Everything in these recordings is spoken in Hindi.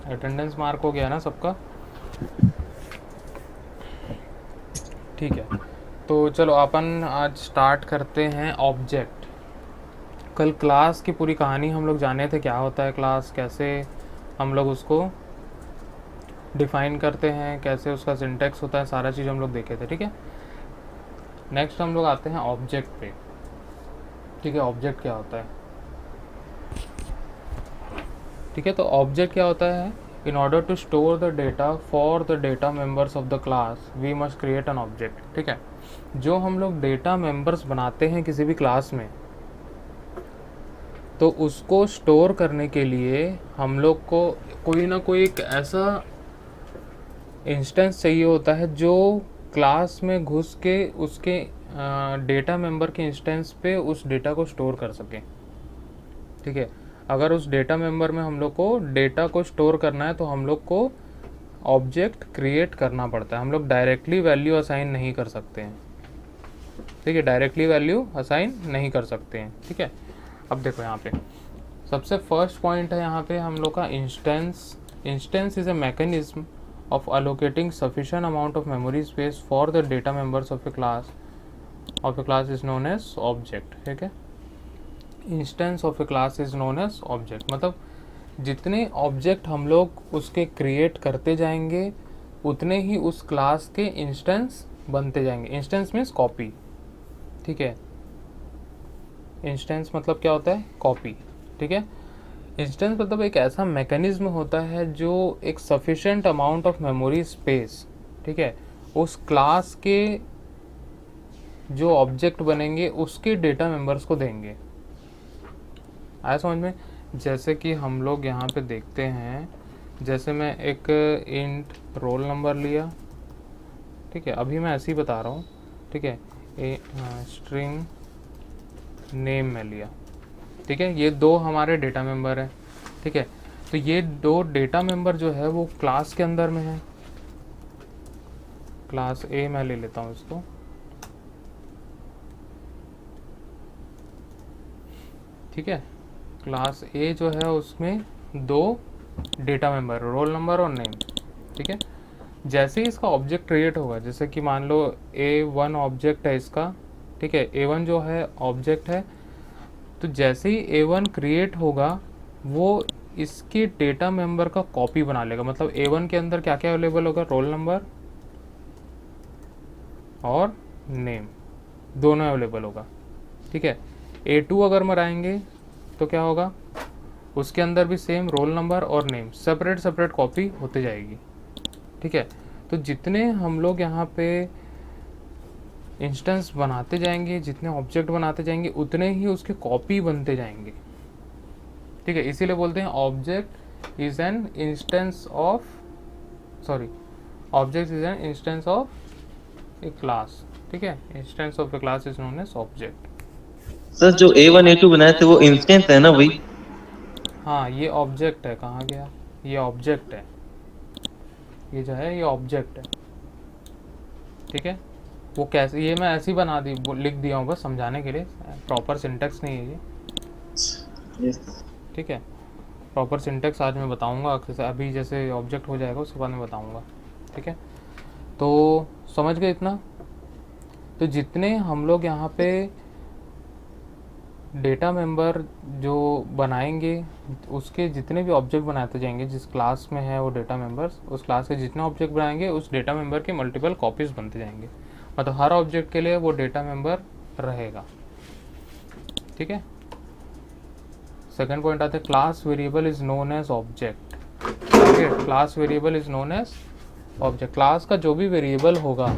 अटेंडेंस मार्क हो गया ना सबका? ठीक है, तो चलो अपन आज स्टार्ट करते हैं ऑब्जेक्ट। कल क्लास की पूरी कहानी हम लोग जाने थे, क्या होता है क्लास, कैसे हम लोग उसको डिफाइन करते हैं, कैसे उसका सिंटेक्स होता है, सारा चीज़ हम लोग देखे थे। ठीक है, नेक्स्ट हम लोग आते हैं ऑब्जेक्ट पे। ठीक है, ऑब्जेक्ट क्या होता है? ठीक है, तो ऑब्जेक्ट क्या होता है? In order to store the data for the data members of the class we must create an object. ठीक है, जो हम लोग डेटा मेंबर्स बनाते हैं किसी भी क्लास में, तो उसको स्टोर करने के लिए हम लोग को कोई ना कोई एक ऐसा इंस्टेंस चाहिए होता है जो क्लास में घुस के उसके डेटा मेंबर के इंस्टेंस पे उस डेटा को स्टोर कर सके। ठीक है, अगर उस डेटा मेंबर में हम लोग को डेटा को स्टोर करना है तो हम लोग को ऑब्जेक्ट क्रिएट करना पड़ता है। हम लोग डायरेक्टली वैल्यू असाइन नहीं कर सकते हैं। ठीक है, डायरेक्टली वैल्यू असाइन नहीं कर सकते हैं। ठीक है, अब देखो यहाँ पे सबसे फर्स्ट पॉइंट है यहाँ पे हम लोग का instance. Instance is a mechanism of allocating sufficient amount of memory space for the data members of a class is known as object। ठीक है, instance of a class is known as object. मतलब जितने ऑब्जेक्ट हम लोग उसके क्रिएट करते जाएंगे उतने ही उस क्लास के इंस्टेंस बनते जाएंगे। Instance means copy. ठीक है, इंस्टेंस मतलब क्या होता है? कॉपी। ठीक है, इंस्टेंस मतलब एक ऐसा मैकेनिज्म होता है जो एक sufficient amount of memory space, ठीक है, उस क्लास के जो ऑब्जेक्ट बनेंगे उसके डेटा मेंबर्स को देंगे। आया समझ में? जैसे कि हम लोग यहाँ पे देखते हैं, जैसे मैं एक इंट रोल नंबर लिया। ठीक है, अभी मैं ऐसे ही बता रहा हूँ। ठीक है, स्ट्रिंग नेम में लिया। ठीक है, ये दो हमारे डेटा मेंबर हैं। ठीक है, तो ये दो डेटा मेंबर जो है वो क्लास के अंदर में है। क्लास ए मैं ले लेता हूँ इसको। ठीक है, क्लास ए जो है उसमें दो डेटा मेंबर, रोल नंबर और नेम। ठीक है, जैसे ही इसका ऑब्जेक्ट क्रिएट होगा, जैसे कि मान लो A1 ऑब्जेक्ट है इसका। ठीक है, A1 जो है ऑब्जेक्ट है, तो जैसे ही A1 क्रिएट होगा वो इसके डेटा मेंबर का कॉपी बना लेगा। मतलब A1 के अंदर क्या क्या अवेलेबल होगा? रोल नंबर और नेम दोनों अवेलेबल होगा। ठीक है, A2 अगर मराएंगे तो क्या होगा? उसके अंदर भी सेम रोल नंबर और नेम, सेपरेट सेपरेट कॉपी होते जाएगी। ठीक है, तो जितने हम लोग यहाँ पे इंस्टेंस बनाते जाएंगे, जितने ऑब्जेक्ट बनाते जाएंगे, उतने ही उसके कॉपी बनते जाएंगे। ठीक है, इसीलिए बोलते हैं object is an instance of, sorry, object is an instance of a class. ठीक है, instance of a class is known as object. Sir जो A1 A2 बनाए थे वो इंस्टेंस है ना वही? हाँ, ये ऑब्जेक्ट है। कहाँ गया? ये ऑब्जेक्ट है, ये जो है ये ऑब्जेक्ट है। ठीक है, वो कैसे, ये मैं ऐसे ही बना दी, लिख दिया हूँ बस समझाने के लिए, प्रॉपर सिंटेक्स नहीं है ये। ठीक है, प्रॉपर सिंटेक्स आज मैं बताऊंगा। अभी जैसे ऑब्जेक्ट हो जाएगा उसके बाद मैं बताऊंगा। ठीक है, तो समझ गए इतना? तो जितने हम लोग यहाँ पे डेटा मेंबर जो बनाएंगे, उसके जितने भी ऑब्जेक्ट बनाते जाएंगे, जिस क्लास में है वो डेटा मेंबर्स, उस क्लास के जितने ऑब्जेक्ट बनाएंगे उस डेटा मेंबर के मल्टीपल कॉपीज बनते जाएंगे। मतलब हर ऑब्जेक्ट के लिए वो डेटा मेंबर रहेगा। ठीक है, सेकंड पॉइंट आते हैं, class variable is known as object. ठीक है, class variable is known as object. क्लास का जो भी वेरिएबल होगा,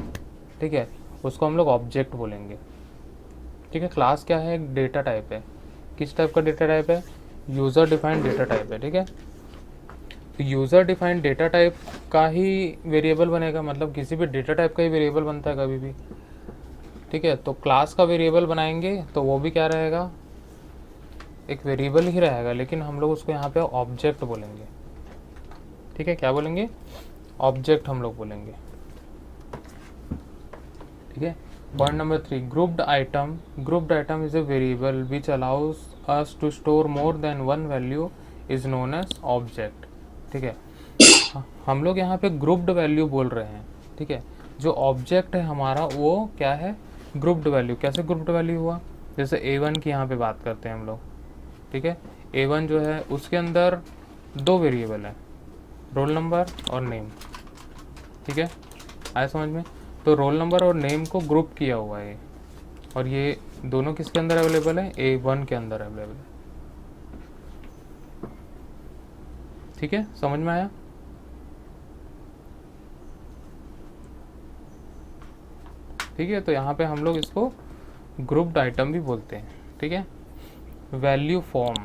ठीक है, उसको हम लोग ऑब्जेक्ट बोलेंगे। ठीक है, क्लास क्या है? एक डेटा टाइप है। किस टाइप का डेटा टाइप है? यूज़र डिफाइंड डेटा टाइप है। ठीक है, तो यूज़र डिफाइंड डेटा टाइप का ही वेरिएबल बनेगा। मतलब किसी भी डेटा टाइप का ही वेरिएबल बनता है कभी भी। ठीक है, तो क्लास का वेरिएबल बनाएंगे तो वो भी क्या रहेगा? एक वेरिएबल ही रहेगा, लेकिन हम लोग उसको यहाँ पे ऑब्जेक्ट बोलेंगे। ठीक है, क्या बोलेंगे? ऑब्जेक्ट हम लोग बोलेंगे। ठीक है, point number 3, grouped item. Grouped item is a variable which allows us to store more than one value is known as object. ठीक है, हम लोग यहाँ पे ग्रुप्ड वैल्यू बोल रहे हैं, ठीक है। जो ऑब्जेक्ट है हमारा वो क्या है, ग्रुप्ड वैल्यू। कैसे ग्रुप्ड वैल्यू हुआ, जैसे A1 की यहाँ पे बात करते हैं हम लोग, ठीक है। A1 जो है उसके अंदर दो वेरिएबल है, रोल नंबर और नेम, ठीक है। आया समझ में। तो रोल नंबर और नेम को ग्रुप किया हुआ है, और ये दोनों किसके अंदर अवेलेबल है, A1 के अंदर अवेलेबल है, ठीक है। समझ में आया। ठीक है, तो यहाँ पे हम लोग इसको ग्रुप्ड आइटम भी बोलते हैं, ठीक है। वैल्यू फॉर्म,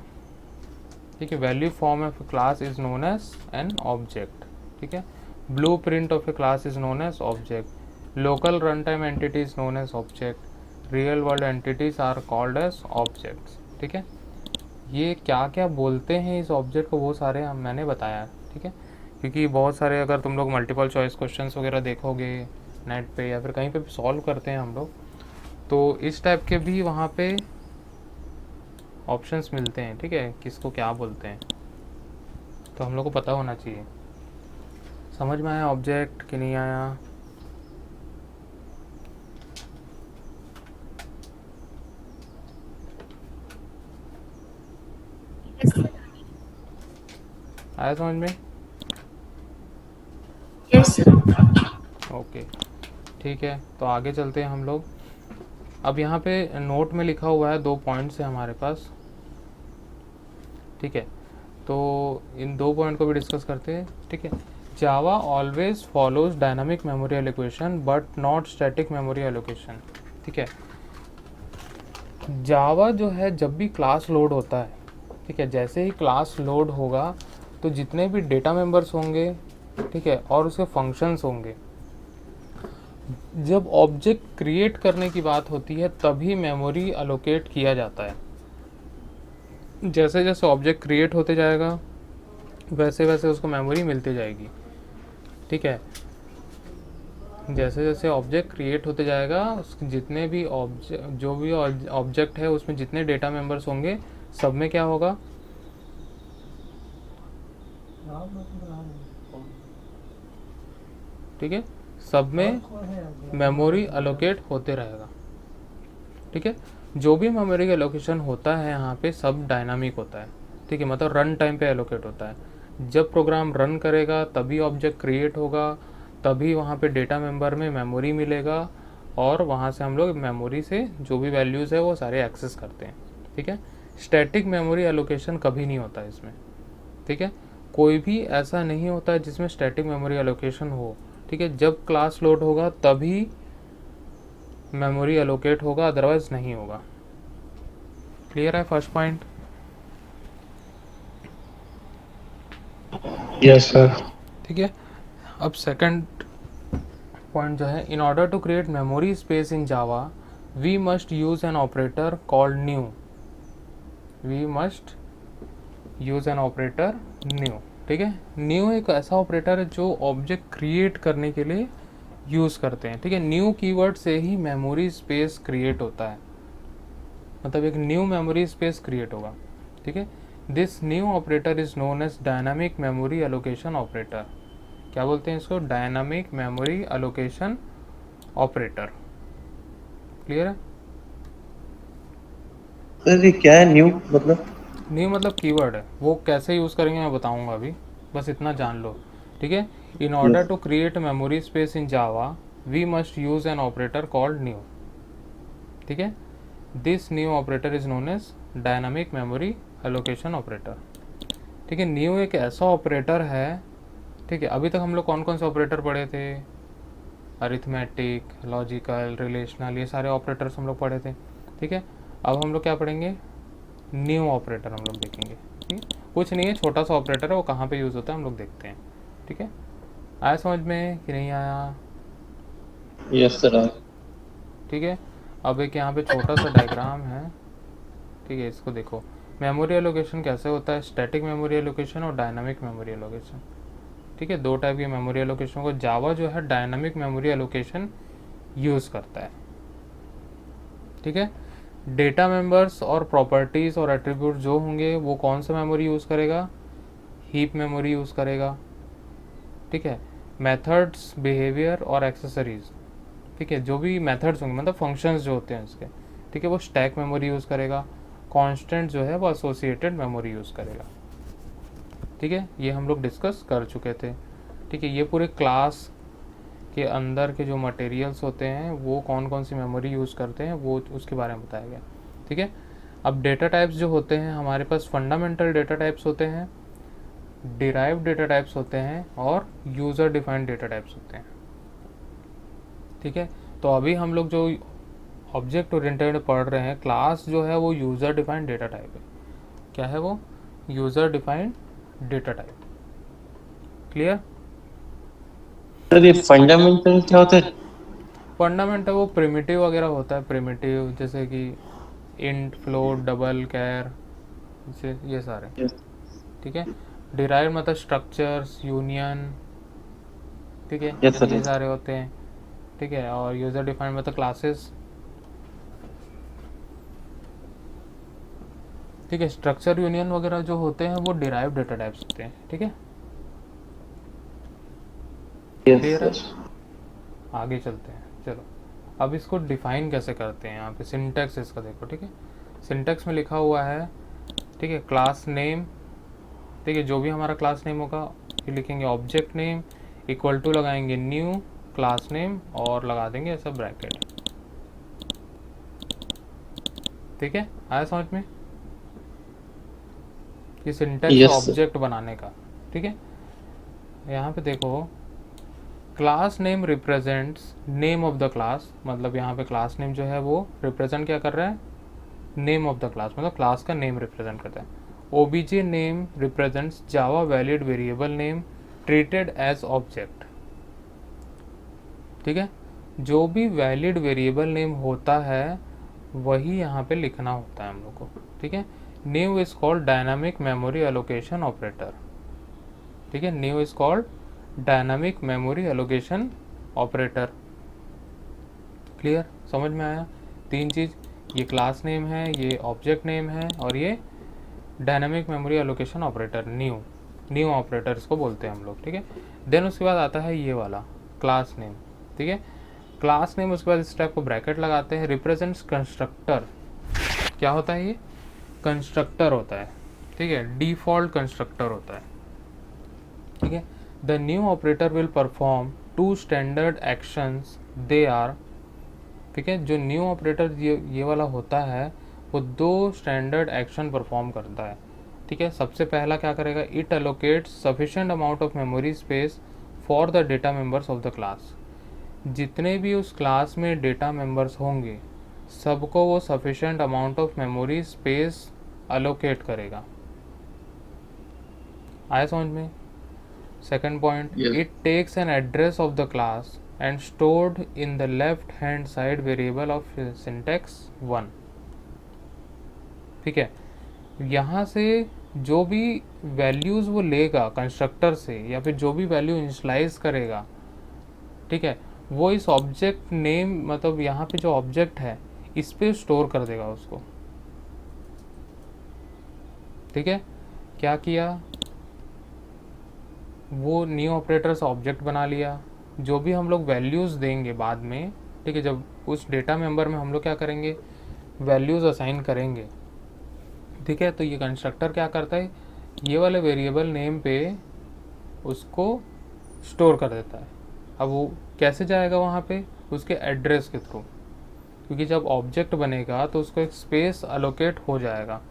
ठीक है। Value form of a class is known as an object, ठीक है। Blueprint of a class is known as object. Local run time entity is known as object. Real world entities are called as objects, ठीक है। ये क्या क्या बोलते हैं इस ऑब्जेक्ट को, वो सारे मैंने बताया, ठीक है। क्योंकि बहुत सारे अगर तुम लोग मल्टीपल चॉइस क्वेश्चंस वगैरह देखोगे नेट पे या फिर कहीं पे भी सॉल्व करते हैं हम लोग, तो इस टाइप के भी वहाँ पे ऑप्शंस मिलते हैं, ठीक है, किसको क्या बोलते हैं, तो हम लोग को पता होना चाहिए। समझ में आया ऑब्जेक्ट कि नहीं आया। आया समझ में। Yes sir. ओके, ठीक है, तो आगे चलते हैं हम लोग। अब यहाँ पे नोट में लिखा हुआ है 2 पॉइंट्स है हमारे पास, ठीक है। तो इन 2 पॉइंट को भी डिस्कस करते हैं, ठीक है। Java always follows dynamic memory allocation but not static memory allocation, ठीक है। जावा जो है जब भी क्लास लोड होता है, ठीक है, जैसे ही क्लास लोड होगा तो जितने भी डेटा मेंबर्स होंगे, ठीक है, और उसके फंक्शंस होंगे, जब ऑब्जेक्ट क्रिएट करने की बात होती है तभी मेमोरी अलोकेट किया जाता है। जैसे जैसे ऑब्जेक्ट क्रिएट होते जाएगा वैसे वैसे उसको मेमोरी मिलती जाएगी, ठीक है। जैसे जैसे ऑब्जेक्ट क्रिएट होते जाएगा उसके जितने भी ऑब्जेक्ट, जो भी ऑब्जेक्ट है उसमें जितने डेटा मेंबर्स होंगे सब में क्या होगा, ठीक है, सब में मेमोरी अलोकेट होते रहेगा, ठीक है। जो भी मेमोरी का एलोकेशन होता है यहाँ पे सब डायनामिक होता है, ठीक है, मतलब रन टाइम पे एलोकेट होता है। जब प्रोग्राम रन करेगा तभी ऑब्जेक्ट क्रिएट होगा, तभी वहाँ पे डेटा मेंबर में मेमोरी मिलेगा, और वहाँ से हम लोग मेमोरी से जो भी वैल्यूज़ है वो सारे एक्सेस करते हैं, ठीक है। स्टैटिक मेमोरी एलोकेशन कभी नहीं होता इसमें, ठीक है। कोई भी ऐसा नहीं होता है जिसमें स्टैटिक मेमोरी एलोकेशन हो, ठीक है। जब क्लास लोड होगा तभी मेमोरी एलोकेट होगा, अदरवाइज नहीं होगा। क्लियर है फर्स्ट पॉइंट। Yes sir. ठीक है, अब सेकंड पॉइंट जो है, in order to create memory space in Java we must use an operator called new. We must use an operator new, ठीक है। न्यू एक ऐसा ऑपरेटर है जो ऑब्जेक्ट क्रिएट करने के लिए यूज़ करते हैं, ठीक है। न्यू कीवर्ड से ही मेमोरी स्पेस क्रिएट होता है, मतलब एक न्यू मेमोरी स्पेस क्रिएट होगा, ठीक है। This new operator is known as dynamic memory allocation operator. क्या बोलते हैं इसको, dynamic memory allocation operator. Clear है। सर ये क्या है न्यू मतलब? न्यू मतलब कीवर्ड है, वो कैसे यूज़ करेंगे मैं बताऊंगा अभी, बस इतना जान लो, ठीक है। In order to create memory space in Java we must use an operator called new, ठीक है। This new operator is known as dynamic memory allocation operator, ठीक है। न्यू एक ऐसा ऑपरेटर है, ठीक है। अभी तक हम लोग कौन कौन से ऑपरेटर पढ़े थे, अरिथमेटिक, लॉजिकल, रिलेशनल, ये सारे ऑपरेटर्स हम लोग पढ़े थे, ठीक है। अब हम लोग क्या पढ़ेंगे, न्यू ऑपरेटर हम लोग देखेंगे, ठीक है। कुछ नहीं है, छोटा सा ऑपरेटर है, वो कहाँ पे यूज़ होता है हम लोग देखते हैं, ठीक है। आया समझ में कि नहीं आया। Yes sir. ठीक है, अब एक यहाँ पे छोटा सा डायग्राम है, ठीक है, इसको देखो। मेमोरी एलोकेशन कैसे होता है, स्टैटिक मेमोरी एलोकेशन और डायनामिक मेमोरी एलोकेशन, ठीक है। 2 टाइप की मेमोरी एलोकेशन को जावा जो है डायनामिक मेमोरी एलोकेशन यूज़ करता है, ठीक है। डेटा मेंबर्स और प्रॉपर्टीज़ और एट्रीब्यूट जो होंगे वो कौन सा मेमोरी यूज़ करेगा, हीप मेमोरी यूज़ करेगा, ठीक है, मेथड्स, बिहेवियर और एक्सेसरीज, ठीक है, जो भी मेथड्स होंगे मतलब फंक्शंस जो होते हैं उसके, ठीक है, वो स्टैक मेमोरी यूज़ करेगा। कांस्टेंट जो है वो एसोसिएटेड मेमोरी यूज़ करेगा। ठीक है, ये हम लोग डिस्कस कर चुके थे। ठीक है, ये पूरे क्लास के अंदर के जो मटेरियल्स होते हैं वो कौन कौन सी मेमोरी यूज़ करते हैं वो उसके बारे में बताया गया। ठीक है, अब डेटा टाइप्स जो होते हैं हमारे पास, फंडामेंटल डेटा टाइप्स होते हैं, डिराइव्ड डेटा टाइप्स होते हैं और यूज़र डिफाइंड डेटा टाइप्स होते हैं। ठीक है, तो अभी हम लोग जो ऑब्जेक्ट ओरिएंटेड पढ़ रहे हैं, क्लास जो है वो यूज़र डिफाइंड डेटा टाइप है। क्या है वो? User defined data type. Clear? Sir ये फंडामेंटल क्या होता है? फंडामेंटल वो प्रिमिटिव वगैरह होता है, प्रिमिटिव जैसे कि इंट, फ्लोट, डबल, कैर, ये सारे। ठीक है, डिराइव मतलब स्ट्रक्चर्स, यूनियन, ठीक है, यस सर। ये सारे होते हैं। ठीक है, और यूज़र डिफाइंड मतलब क्लासेस। ठीक है, स्ट्रक्चर, यूनियन वगैरह जो होते हैं वो डिराइव डेटा टाइप्स होते हैं। ठीक है, यस क्लियर है? सर। आगे चलते हैं, चलो। अब इसको डिफाइन कैसे करते हैं, यहाँ पे सिंटैक्स इसका देखो। ठीक है, सिंटैक्स में लिखा हुआ है, ठीक है, क्लास नेम, ठीक है, जो भी हमारा क्लास नेम होगा ये लिखेंगे ऑब्जेक्ट नेम, इक्वल टू लगाएंगे न्यू क्लास नेम और लगा देंगे ऐसा ब्रैकेट। ठीक है, आया समझ में? ये सिंटैक्स है यस सर। ऑब्जेक्ट बनाने का। ठीक है, यहाँ पे देखो, class name represents name of the class, मतलब यहाँ पे क्लास नेम जो है वो रिप्रेजेंट क्या कर रहा है? नेम ऑफ द क्लास, मतलब क्लास का नेम रिप्रेजेंट करता है। OBJ name represents Java valid variable name treated as object. ठीक है, जो भी वैलिड वेरिएबल नेम होता है वही यहाँ पे लिखना होता है हम लोग को। ठीक है, new is called dynamic memory allocation operator. ठीक है, new is called dynamic memory allocation operator. Clear? समझ में आया? तीन चीज़, ये क्लास नेम है, ये ऑब्जेक्ट नेम है और ये dynamic memory allocation operator, new, new operator इसको बोलते हैं हम लोग। ठीक है, देन उसके बाद आता है ये वाला क्लास नेम। ठीक है, क्लास नेम, उसके बाद इस टाइप को ब्रैकेट लगाते हैं, रिप्रेजेंट्स कंस्ट्रक्टर। क्या होता है ये? कंस्ट्रक्टर होता है। ठीक है, डिफॉल्ट कंस्ट्रक्टर होता है। ठीक है, the new operator will perform two standard actions, they are, ठीक है, जो न्यू ऑपरेटर ये वाला होता है वो दो स्टैंडर्ड एक्शन परफॉर्म करता है। ठीक है, सबसे पहला क्या करेगा? It allocates sufficient amount of memory space for the data members of the class. जितने भी उस क्लास में डेटा मेंबर्स होंगे सबको वो sufficient amount of memory space allocate करेगा। आया समझ में? Second point, Yes. It takes an address of the class and stored in the left hand side variable of syntax 1। ठीक है, यहाँ से जो भी वैल्यूज़ वो लेगा कंस्ट्रक्टर से या फिर जो भी वैल्यू इनिशलाइज करेगा, ठीक है, वो इस ऑब्जेक्ट नेम, मतलब यहाँ पे जो ऑब्जेक्ट है इस पे स्टोर कर देगा उसको। ठीक है, क्या किया? वो न्यू ऑपरेटर से ऑब्जेक्ट बना लिया, जो भी हम लोग वैल्यूज़ देंगे बाद में, ठीक है, जब उस डेटा मेंबर में हम लोग क्या करेंगे? वैल्यूज़ असाइन करेंगे। ठीक है, तो ये कंस्ट्रक्टर क्या करता है? ये वाले वेरिएबल नेम पे उसको स्टोर कर देता है। अब वो कैसे जाएगा वहाँ पे? उसके एड्रेस के थ्रू, क्योंकि जब ऑब्जेक्ट बनेगा तो उसको एक स्पेस अलोकेट हो जाएगा।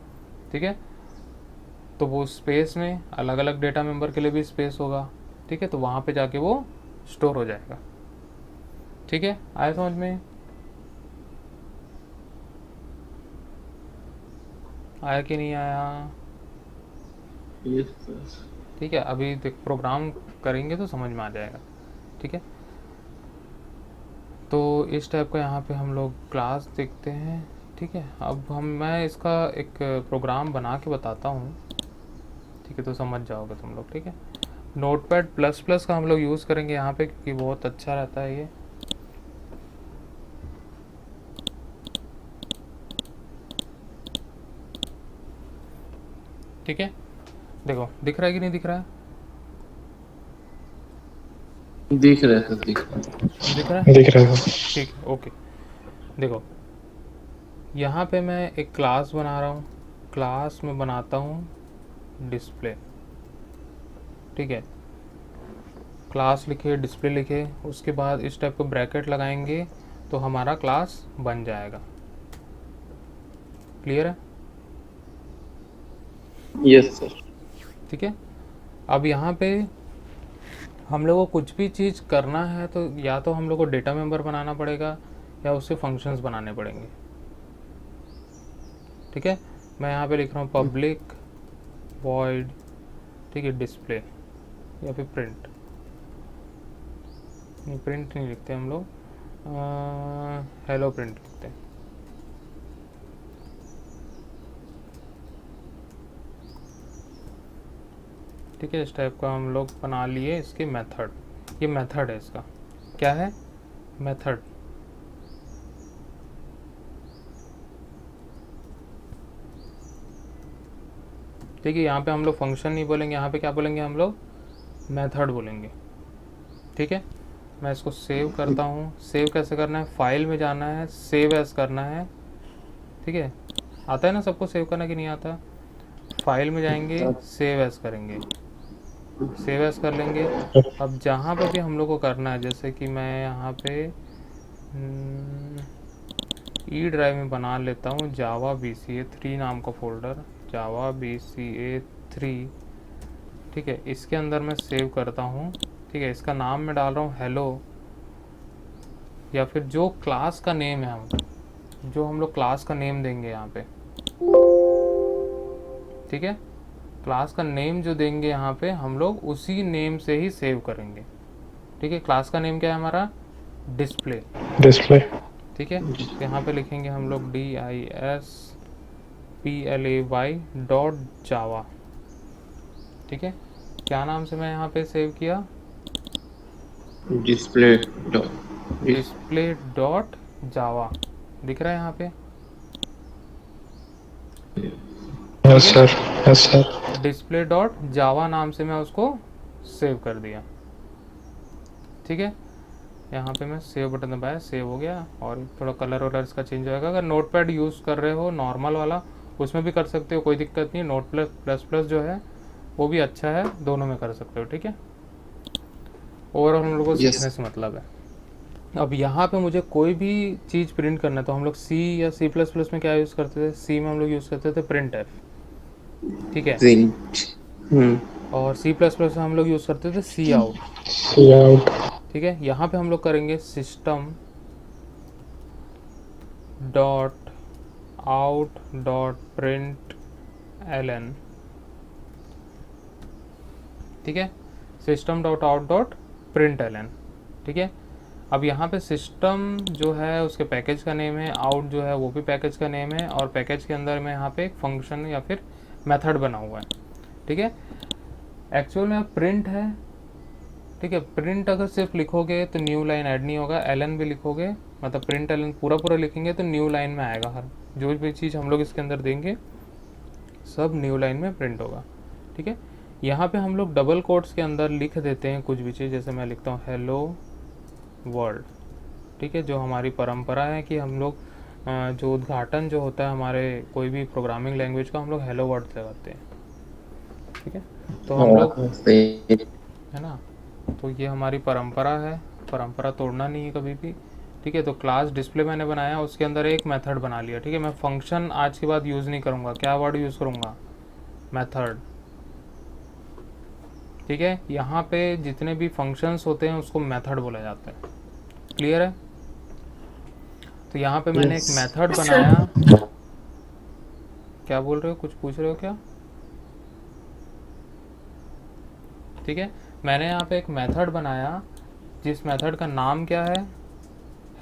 ठीक है, तो वो स्पेस में अलग अलग डेटा मेंबर के लिए भी स्पेस होगा। ठीक है, तो वहाँ पे जाके वो स्टोर हो जाएगा। ठीक है, आया समझ में? आया कि नहीं आया? Yes, sir. ठीक है, अभी देख प्रोग्राम करेंगे तो समझ में आ जाएगा। ठीक है, तो इस टाइप का यहाँ पे हम लोग क्लास देखते हैं। ठीक है, अब मैं इसका एक प्रोग्राम बना के बताता हूँ। ठीक है, तो समझ जाओगे तुम लोग। ठीक है, नोटपैड प्लस प्लस का हम लोग यूज़ करेंगे यहाँ पे क्योंकि बहुत अच्छा रहता है ये। ठीक है, देखो दिख रहा है कि नहीं दिख रहा है? दिख रहा है सर, दिख रहा है। दिख रहा है? दिख रहा है। ठीक है, ओके। देखो यहाँ पे मैं एक क्लास बना रहा हूँ, क्लास में बनाता हूँ डिस्प्ले। ठीक है, क्लास लिखे, डिस्प्ले लिखे, उसके बाद इस टाइप का ब्रैकेट लगाएंगे तो हमारा क्लास बन जाएगा। क्लियर है? Yes sir. ठीक है, अब यहाँ पे हम लोग को कुछ भी चीज़ करना है तो या तो हम लोग को डेटा मेंबर बनाना पड़ेगा या उससे फंक्शंस बनाने पड़ेंगे। ठीक है, मैं यहाँ पे लिख रहा हूँ पब्लिक वॉइड, ठीक है, डिस्प्ले या फिर प्रिंट। नहीं, प्रिंट नहीं लिखते हम लोग, हेलो प्रिंट लिखते हैं। ठीक है, इस टाइप का हम लोग बना लिए इसके मेथड। ये मेथड है, इसका क्या है? मेथड। ठीक है, यहाँ पे हम लोग फंक्शन नहीं बोलेंगे, यहाँ पे क्या बोलेंगे हम लोग? मेथड बोलेंगे। ठीक है, मैं इसको सेव करता हूँ। सेव कैसे करना है? फाइल में जाना है, सेव एज करना है। ठीक है, आता है ना सबको सेव करना कि नहीं आता? फाइल में जाएंगे, सेव एज करेंगे, सेव एज कर लेंगे। अब जहाँ पे भी हम लोग को करना है, जैसे कि मैं यहाँ पे ई ड्राइव में बना लेता हूँ जावा BCA3 नाम का फोल्डर, जावा BCA3। ठीक है, इसके अंदर मैं सेव करता हूँ। ठीक है, इसका नाम मैं डाल रहा हूँ हेलो, या फिर जो क्लास का नेम है, जो हम लोग क्लास का नेम देंगे यहाँ पे। ठीक है, क्लास का नेम जो देंगे यहाँ पे हम लोग उसी नेम से ही सेव करेंगे। ठीक है, क्लास का नेम क्या है हमारा? डिस्प्ले। डिस्प्ले। ठीक है, तो यहाँ पे लिखेंगे हम लोग DISPLAY डॉट जावा। ठीक है, क्या नाम से मैं यहाँ पे सेव किया? डिस्प्ले डिस्प्ले डॉट जावा। दिख रहा है यहाँ पे? Yes sir, yes sir. Display dot जावा नाम से मैं उसको सेव कर दिया। ठीक है, यहाँ पे मैं सेव बटन दबाया, सेव हो गया। और थोड़ा कलर वलर इसका चेंज होगा। अगर नोटपैड यूज़ कर रहे हो नॉर्मल वाला, उसमें भी कर सकते हो, कोई दिक्कत नहीं। नोट प्लस प्लस जो है वो भी अच्छा है, दोनों में कर सकते हो। ठीक है, ओवरऑल हम लोग को सीखने से मतलब है। अब यहाँ पे मुझे कोई भी चीज़ प्रिंट करना है तो हम लोग C या C++ में क्या यूज़ करते थे? C में हम लोग यूज़ करते थे printf। ठीक है, प्रिंट। और C++ में हम लोग यूज़ करते थे cout। सी आउट। ठीक है, यहाँ पे हम लोग करेंगे system dot out dot print ln। ठीक है, system dot out dot print ln। ठीक है, अब यहाँ पे सिस्टम जो है उसके पैकेज का नेम है, आउट जो है वो भी पैकेज का नेम है, और पैकेज के अंदर में यहाँ पे एक फंक्शन या फिर मेथड बना हुआ है। ठीक है, एक्चुअल में प्रिंट है। ठीक है, प्रिंट अगर सिर्फ लिखोगे तो न्यू लाइन ऐड नहीं होगा, एलन भी लिखोगे, मतलब प्रिंट एलन पूरा पूरा लिखेंगे तो न्यू लाइन में आएगा। हर जो भी चीज़ हम लोग इसके अंदर देंगे सब न्यू लाइन में प्रिंट होगा। ठीक है, यहाँ पे हम लोग डबल कोट्स के अंदर लिख देते हैं कुछ भी चीज़, जैसे मैं लिखता हूँ हेलो वर्ल्ड। ठीक है, जो हमारी परंपरा है कि हम लोग जो उद्घाटन जो होता है हमारे कोई भी प्रोग्रामिंग लैंग्वेज का, हम लोग हेलो वर्ड लगाते हैं। ठीक है, तो हम लोग, है ना, तो ये हमारी परंपरा है, परंपरा तोड़ना नहीं है कभी भी। ठीक है, तो क्लास डिस्प्ले मैंने बनाया, उसके अंदर एक मेथड बना लिया। ठीक है, मैं फंक्शन आज के बाद यूज़ नहीं करूँगा। क्या वर्ड यूज़ करूँगा? मेथड। ठीक है, यहाँ पे जितने भी फंक्शंस होते हैं उसको मेथड बोला जाता है। क्लियर है? तो यहाँ पे मैंने एक मेथड बनाया। क्या बोल रहे हो, कुछ पूछ रहे हो क्या? ठीक है, मैंने यहाँ पे एक मेथड बनाया जिस मेथड का नाम क्या है?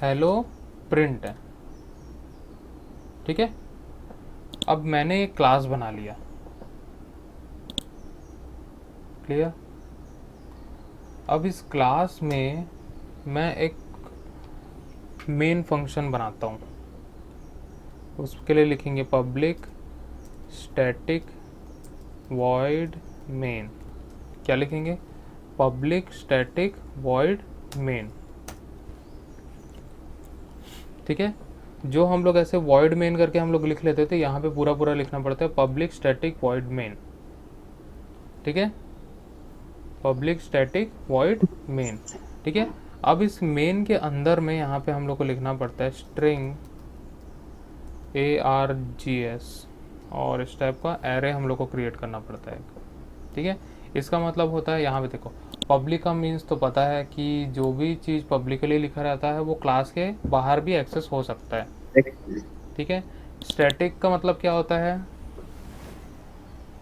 हेलो प्रिंट है। ठीक है, अब मैंने एक क्लास बना लिया। क्लियर? अब इस क्लास में मैं एक मेन फंक्शन बनाता हूँ। उसके लिए लिखेंगे पब्लिक स्टैटिक वॉइड मेन। क्या लिखेंगे? Public static void main. ठीक है, जो हम लोग ऐसे वॉइड मेन करके हम लोग लिख लेते थे, यहाँ पे पूरा पूरा लिखना पड़ता है पब्लिक स्टैटिक वॉइड मेन। ठीक है, पब्लिक स्टैटिक वॉइड मेन। ठीक है, अब इस मेन के अंदर में यहाँ पे हम लोग को लिखना पड़ता है स्ट्रिंग ARGS, और इस टाइप का एरे हम लोग को क्रिएट करना पड़ता है। ठीक है, इसका मतलब होता है, यहाँ पे देखो पब्लिक का मीन्स तो पता है कि जो भी चीज़ पब्लिकली लिखा रहता है वो क्लास के बाहर भी एक्सेस हो सकता है। ठीक है, स्टैटिक का मतलब क्या होता है?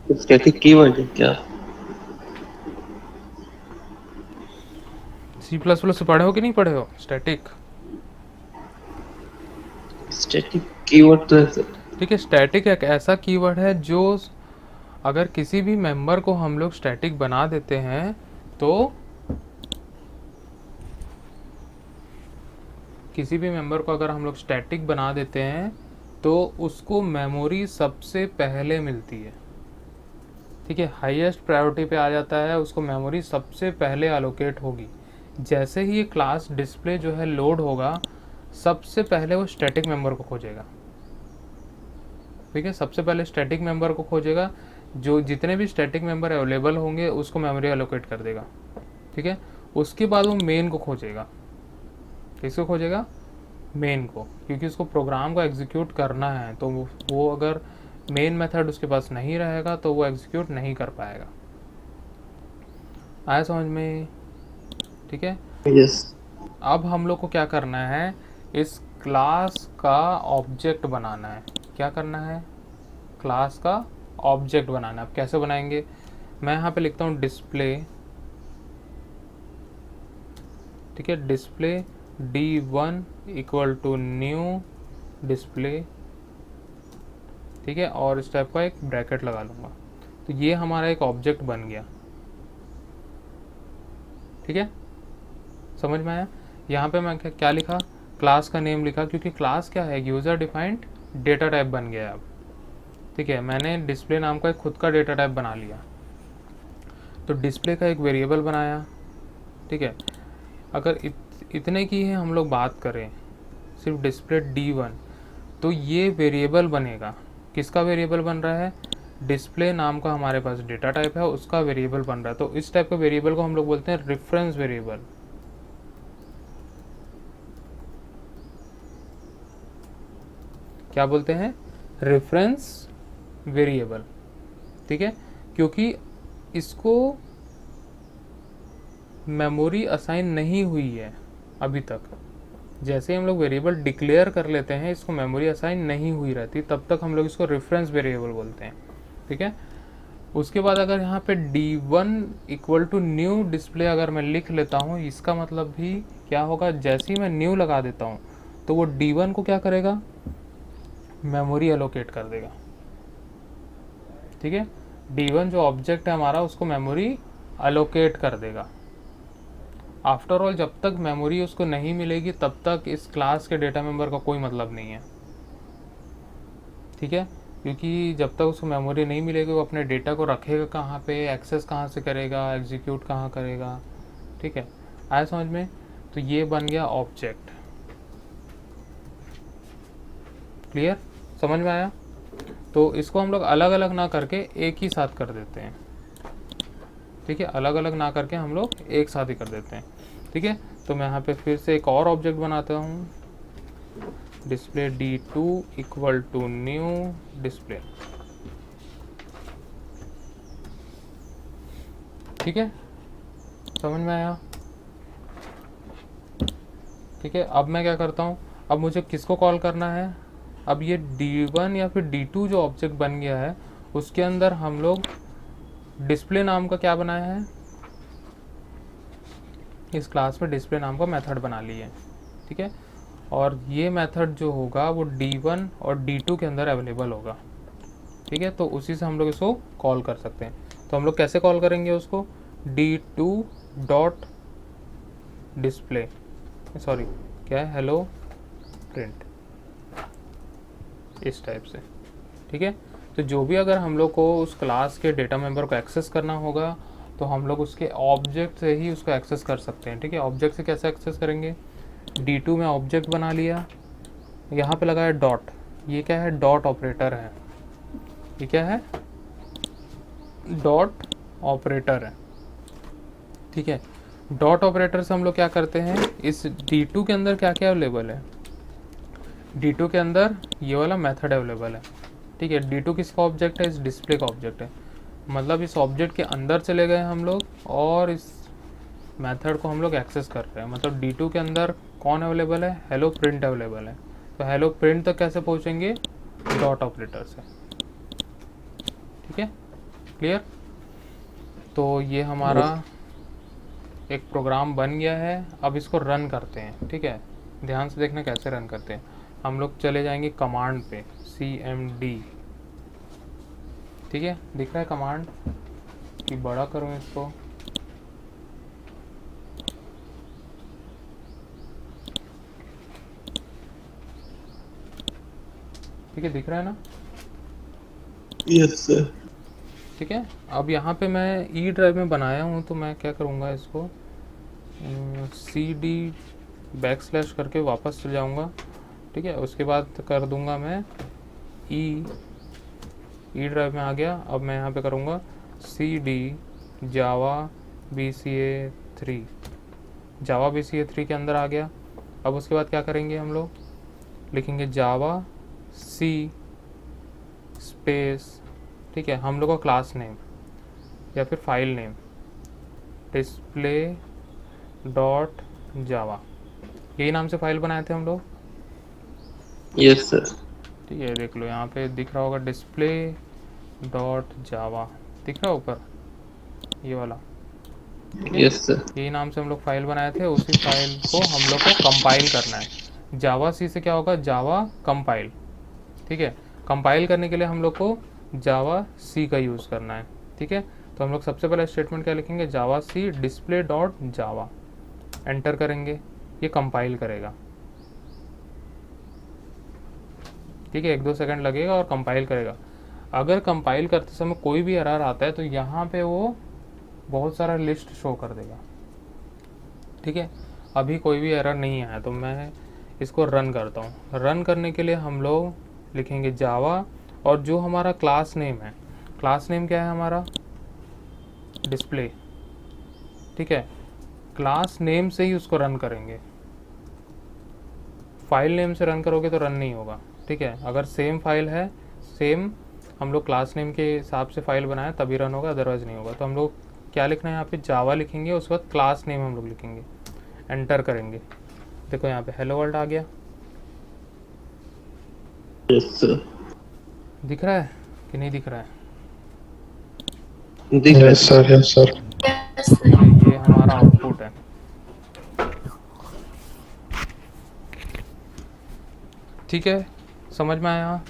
स्टैटिक कीवर्ड है क्या? C++ से पढ़े हो कि नहीं पढ़े हो स्टैटिक? स्टैटिक कीवर्ड तो है सर। ठीक है, स्टैटिक एक ऐसा कीवर्ड है जो अगर किसी भी मेंबर को हम लोग स्टैटिक बना देते हैं तो किसी भी मेंबर को अगर हम लोग स्टैटिक बना देते हैं तो उसको मेमोरी सबसे पहले मिलती है। ठीक है, हाईएस्ट प्रायोरिटी पे आ जाता है, उसको मेमोरी सबसे पहले एलोकेट होगी। जैसे ही ये क्लास डिस्प्ले जो है लोड होगा, सबसे पहले वो स्टैटिक मेंबर को खोजेगा। ठीक है, सबसे पहले स्टैटिक मेंबर को खोजेगा, जो जितने भी स्टैटिक मेंबर अवेलेबल होंगे उसको मेमोरी एलोकेट कर देगा। ठीक है, उसके बाद वो मेन को खोजेगा। किसको खोजेगा? मेन को, क्योंकि उसको प्रोग्राम को एग्जीक्यूट करना है, तो वो अगर मेन मेथड उसके पास नहीं रहेगा तो वो एग्जीक्यूट नहीं कर पाएगा। आया समझ में? ठीक है, यस। अब हम लोग को क्या करना है, इस क्लास का ऑब्जेक्ट बनाना है। क्या करना है? क्लास का ऑब्जेक्ट बनाना है। अब कैसे बनाएंगे? मैं यहाँ पे लिखता हूँ डिस्प्ले। ठीक है, display D1 equal to new display. ठीक है, और इस टाइप का एक ब्रैकेट लगा लूँगा, तो ये हमारा एक ऑब्जेक्ट बन गया। ठीक है, समझ में आया? यहाँ पे मैं क्या लिखा? क्लास का नेम लिखा, क्योंकि क्लास क्या है? यूज़र डिफाइंड डेटा टाइप बन गया है अब। ठीक है, मैंने डिस्प्ले नाम का एक खुद का डेटा टाइप बना लिया, तो डिस्प्ले का एक वेरिएबल बनाया। ठीक है, अगर इतने की है हम लोग बात करें, सिर्फ डिस्प्ले D1, तो ये वेरिएबल बनेगा। किसका वेरिएबल बन रहा है? डिस्प्ले नाम का हमारे पास डेटा टाइप है, उसका वेरिएबल बन रहा है। तो इस टाइप के वेरिएबल को हम लोग बोलते हैं रेफरेंस वेरिएबल। क्या बोलते हैं? Reference variable. ठीक है, क्योंकि इसको मेमोरी असाइन नहीं हुई है अभी तक। जैसे हम लोग वेरिएबल डिक्लेयर कर लेते हैं, इसको मेमोरी असाइन नहीं हुई रहती, तब तक हम लोग इसको रेफरेंस वेरिएबल बोलते हैं। ठीक है, उसके बाद अगर यहाँ पे D1 equal to new display अगर मैं लिख लेता हूँ, इसका मतलब भी क्या होगा? जैसे ही मैं न्यू लगा देता हूँ तो वो D1 को क्या करेगा? मेमोरी एलोकेट कर देगा। ठीक है, D1 जो ऑब्जेक्ट है हमारा, उसको मेमोरी एलोकेट कर देगा। आफ्टर ऑल जब तक मेमोरी उसको नहीं मिलेगी तब तक इस क्लास के डेटा मेंबर का कोई मतलब नहीं है। ठीक है, क्योंकि जब तक उसको मेमोरी नहीं मिलेगी वो अपने डेटा को रखेगा कहाँ पे, एक्सेस कहाँ से करेगा, एग्जीक्यूट कहाँ करेगा। ठीक है, आया समझ में? तो ये बन गया ऑब्जेक्ट। क्लियर? समझ में आया? तो इसको हम लोग अलग अलग ना करके एक ही साथ कर देते हैं। ठीक है, अलग अलग ना करके हम लोग एक साथ ही कर देते हैं। ठीक है, तो मैं यहाँ पे फिर से एक और ऑब्जेक्ट बनाता हूँ, display D2 equal to new display. ठीक है, समझ में आया? ठीक है, अब मैं क्या करता हूँ, अब मुझे किसको कॉल करना है? अब ये D1 या फिर D2 जो ऑब्जेक्ट बन गया है, उसके अंदर हम लोग डिस्प्ले नाम का क्या बनाया है? इस क्लास में डिस्प्ले नाम का मेथड बना लिए। ठीक है, और ये मेथड जो होगा वो D1 और D2 के अंदर अवेलेबल होगा। ठीक है, तो उसी से हम लोग इसको कॉल कर सकते हैं। तो हम लोग कैसे कॉल करेंगे उसको? D2 डॉट डिस्प्ले, सॉरी क्या है, हेलो प्रिंट, इस टाइप से। ठीक है, तो जो भी अगर हम लोग को उस क्लास के डेटा मेंबर को एक्सेस करना होगा तो हम लोग उसके ऑब्जेक्ट से ही उसको एक्सेस कर सकते हैं। ठीक है, ऑब्जेक्ट से कैसे एक्सेस करेंगे, D2 में ऑब्जेक्ट बना लिया, यहाँ पे लगाया डॉट, ये क्या है, डॉट ऑपरेटर है, ये क्या है, डॉट ऑपरेटर है। ठीक है, डॉट ऑपरेटर से हम लोग क्या करते हैं, इस D2 के अंदर क्या क्या अवेलेबल है, D2 के अंदर ये वाला मेथड अवेलेबल है। ठीक है, D2 किसका ऑब्जेक्ट है, इस डिस्प्ले का ऑब्जेक्ट है, मतलब इस ऑब्जेक्ट के अंदर चले गए हम लोग और इस मेथड को हम लोग एक्सेस कर रहे हैं। मतलब D2 के अंदर कौन अवेलेबल है, हेलो प्रिंट अवेलेबल है। तो हेलो प्रिंट तक कैसे पहुंचेंगे, डॉट ऑपरेटर से। ठीक है, क्लियर। तो ये हमारा एक प्रोग्राम बन गया है, अब इसको रन करते हैं। ठीक है, ध्यान से देखना कैसे रन करते हैं। हम लोग चले जाएंगे कमांड पे, CMD। ठीक है, दिख रहा है कमांड कि बड़ा करूँ इसको, ठीक है, दिख रहा है ना। Yes sir. ठीक है, अब यहाँ पे मैं ई ड्राइव में बनाया हूँ, तो मैं क्या करूँगा, इसको CD करके वापस चल जाऊँगा। ठीक है, उसके बाद कर दूँगा मैं ई ड्राइव में आ गया। अब मैं यहाँ पे करूँगा CD जावा BCA3, जावा BCA3 के अंदर आ गया। अब उसके बाद क्या करेंगे, हम लोग लिखेंगे जावा C स्पेस, ठीक है, हम लोग का क्लास नेम या फिर फाइल नेम डिस्प्ले डॉट जावा, यही नाम से फाइल बनाए थे हम लोग। Yes sir. ठीक है, देख लो यहाँ पे दिख रहा होगा डिस्प्ले डॉट जावा, दिख रहा है ऊपर ये वाला। ठीक है, यस सर। यही नाम से हम लोग फाइल बनाए थे, उसी फाइल को हम लोग को कंपाइल करना है। जावा सी से क्या होगा, जावा कंपाइल। ठीक है, कंपाइल करने के लिए हम लोग को जावा सी का यूज़ करना है। ठीक है, तो हम लोग सबसे पहले स्टेटमेंट क्या लिखेंगे, जावा सी डिस्प्ले डॉट जावा, एंटर करेंगे, ये कंपाइल करेगा। ठीक है, 1-2 सेकंड लगेगा और कंपाइल करेगा। अगर कंपाइल करते समय कोई भी एरर आता है तो यहाँ पे वो बहुत सारा लिस्ट शो कर देगा। ठीक है, अभी कोई भी एरर नहीं आया तो मैं इसको रन करता हूँ। रन करने के लिए हम लोग लिखेंगे जावा, और जो हमारा क्लास नेम है, क्लास नेम क्या है हमारा, डिस्प्ले। ठीक है, क्लास नेम से ही उसको रन करेंगे, फाइल नेम से रन करोगे तो रन नहीं होगा। ठीक है, अगर सेम फाइल है, सेम हम लोग क्लास नेम के हिसाब से फाइल बनाए तभी रन होगा, अदरवाइज नहीं होगा। तो हम लोग क्या लिखना है, यहाँ पे जावा लिखेंगे, उसके बाद क्लास नेम हम लोग लिखेंगे, एंटर करेंगे। देखो यहाँ पे हेलो वर्ल्ड आ गया, यस सर। दिख रहा है कि नहीं दिख रहा है, दिख रहा है Yes sir, yes sir. ये हमारा आउटपुट है। ठीक है, समझ में आया।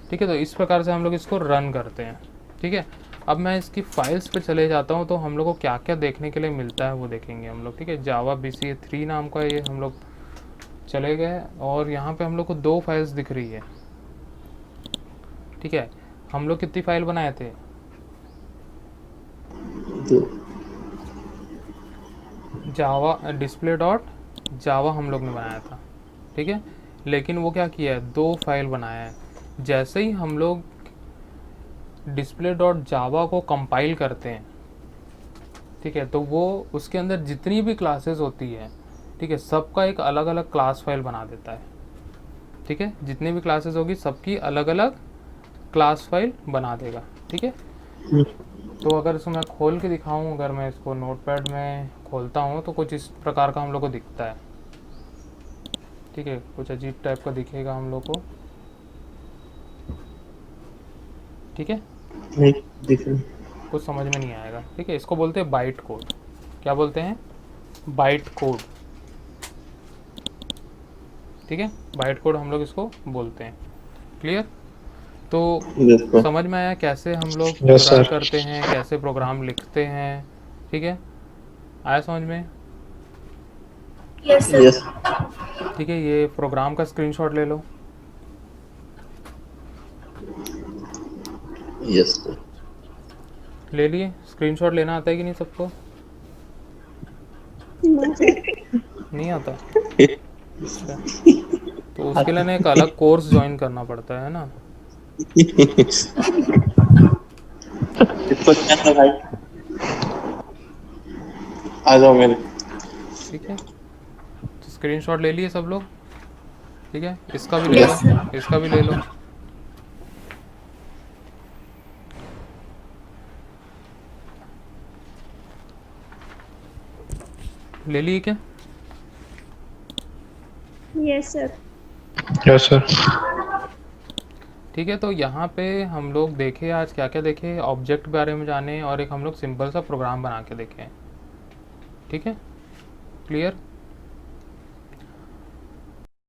ठीक है, तो इस प्रकार से हम लोग इसको रन करते हैं। ठीक है, अब मैं इसकी फाइल्स पे चले जाता हूँ, तो हम लोग को क्या क्या देखने के लिए मिलता है वो देखेंगे हम लोग। ठीक है, जावा BCA3 नाम का ये हम लोग चले गए, और यहाँ पे हम लोग को 2 फाइल्स दिख रही है। ठीक है, हम लोग कितनी फाइल बनाए थे, तो जावा डिस्प्ले डॉट जावा हम लोग ने बनाया था। ठीक है, लेकिन वो क्या किया है, 2 फाइल बनाया है। जैसे ही हम लोग डिस्प्ले डॉट जावा को कंपाइल करते हैं, ठीक है, तो वो उसके अंदर जितनी भी क्लासेस होती है, ठीक है, सबका एक अलग अलग क्लास फाइल बना देता है। ठीक है, जितनी भी क्लासेस होगी सबकी अलग अलग क्लास फाइल बना देगा। ठीक है, तो अगर इसको मैं खोल के दिखाऊं, अगर मैं इसको नोटपैड में खोलता हूं तो कुछ इस प्रकार का हम लोग को दिखता है। ठीक है, कुछ अजीब टाइप का दिखेगा हम लोग को। ठीक है, नहीं दिख रहा। कुछ समझ में नहीं आएगा। ठीक है, इसको बोलते हैं बाइट कोड। क्या बोलते हैं, बाइट कोड। ठीक है, बाइट कोड हम लोग इसको बोलते हैं। क्लियर। तो यस सर। समझ में आया कैसे हम लोग Yes, रन sir. करते हैं, कैसे प्रोग्राम लिखते हैं। ठीक है, आया समझ में। यस। ठीक है, ये प्रोग्राम का स्क्रीनशॉट ले लो। Yes sir. ले लिए? स्क्रीनशॉट लेना आता है कि नहीं सबको? नहीं आता? अच्छा, तो उसके लिए ना एक अलग कोर्स ज्वाइन करना पड़ता है ना। इसको क्या था भाई? आ जाओ मेरे। ठीक है, तो स्क्रीनशॉट ले लिए सब लोग? ठीक है, इसका भी ले लो, इसका भी ले लो। ले लिए क्या? Yes sir. Yes sir. ठीक है, तो यहाँ पे हम लोग देखे आज क्या क्या देखे, ऑब्जेक्ट बारे में जाने, और एक हम लोग सिंपल सा प्रोग्राम बना के देखे। ठीक है, क्लियर?